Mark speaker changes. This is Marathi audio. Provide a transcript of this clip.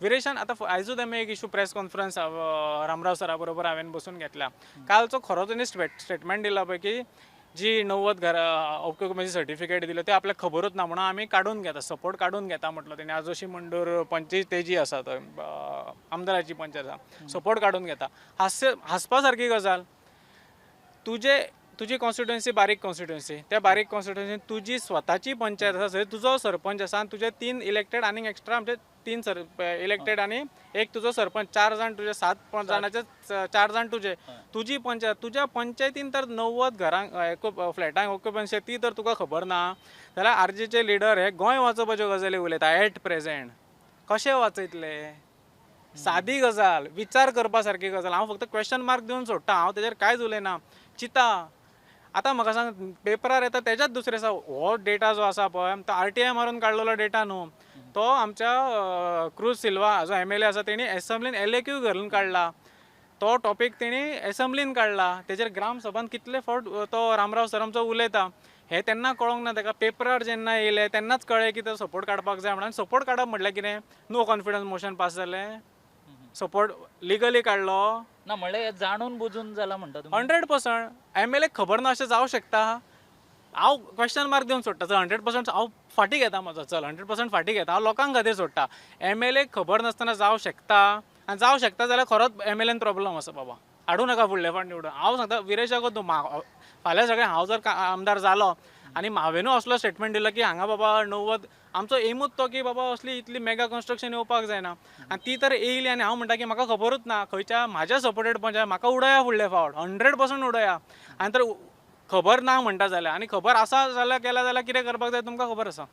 Speaker 1: विरेशान आतां आयजूच आमी एक इशू प्रेस कॉन्फरन्स रामराव सरा बरोबर हांवें बसून घेतला. कालचो खरो तेणी स्टेटमेंट दिला पळय की जी 90 घरां ऑक्युपन्सी सर्टिफिकेट दिलो ते आपल्याक खबरूच ना म्हणून आमी काडून घेता, सपोर्ट काडून घेता म्हटलो तेणी. आजोशी मंडूर पंचायत तेजी आसा थंय आमदाराची पंचायत आसा, सपोर्ट काडून घेता. हांसपा सारकी गजाल. तुजी कॉन्स्टिट्युएन्सी बारीक कॉन्स्टिट्युएन्सी, त्या बारीक कॉन्स्टिट्युएन्सीन तुजी स्वताची पंचायत आसा, थंय तुजो सरपंच आसा आनी तुजे 3 इलेक्टेड आनीक एक्स्ट्रा म्हणजे 3 इलेक्टेड आनी एक तुजो सरपंच, 4 जाण तुजे, 7 जाणांचे 4 जाण तुजे. तुजी पंचायत, तुज्या पंचायतीन तर 90 घरांक फ्लॅटांक ऑक्युपन्सी ती तर तुका खबर ना जाल्यार आरजेचे लिडर हे गोंय वाचोवपाच्यो गजाली उलयता एट प्रेझेंट. कशें वाचयतले? सादी गजाल, विचार करपा सारकी गजाल. हांव फक्त क्वेश्चन मार्क दिवन सोडटा, हांव तेजेर कांयच उलयना. चिंता आतां म्हाका सांग, पेपरार येता तेच्याच दुसरे दिसा हो डेटा जो आसा पळय तो RTI मारून काडलेलो डेटा न्हू, तो आमच्या क्रूज सिल्वा जो MLA आसा तेणी एसेंब्लीन LAQ घालून काडला. तो टॉपीक तेणी एसेंब्लीन काडला. तेजेर ग्रामसभान कितले फावट तो रामराव सर आमचो उलयता. हे तेन्ना कळोंक ना ताका. पेपरार जेन्ना येयले तेन्नाच कळ्ळें की तो सपोर्ट काडपाक जाय म्हणून. सपोर्ट काडप म्हटल्यार कितें? नो कॉन्फिडन्स मोशन पास जालें, सपोर्ट लिगली काडलो.
Speaker 2: ना म्हणल्यार हे जाणून बुजून जाला म्हणटा तुमी.
Speaker 1: 100% MLA खबर ना अशें जावं शकता. हांव क्वेश्चन मार्क दिवन सोडटा. चल 100% हांव फाटीं घेता म्हाजो, चल 100% फाटीं घेता. हांव लोकांक खातीर सोडटा. MLA खबर नासतना जावं शकता, आनी जावं शकता जाल्यार खरोच MLAन प्रॉब्लम आसा बाबा. हाडूं नाका फुडले फावट निवडून. हांव सांगता विरेशाक फाल्यां सगळें हांव जर आमदार जालो आनी हांवेनूय असलो स्टेटमेंट दिलो की हांगा बाबा 90 आमचो एमूच तो की बाबा असली इतली मेगा कन्स्ट्रक्शन येवपाक जायना. आनी ती तर येयली आनी हांव म्हणटा की म्हाका खबरूच ना खंयच्या म्हाज्या सपोर्टेड पंचायत म्हाका उडया फुडले फावट 100% उडया. आनी तर खबर ना म्हणटा जाल्यार, आनी खबर आसा जाल्यार केला जाल्यार कितें करपाक जाय तुमकां खबर आसा.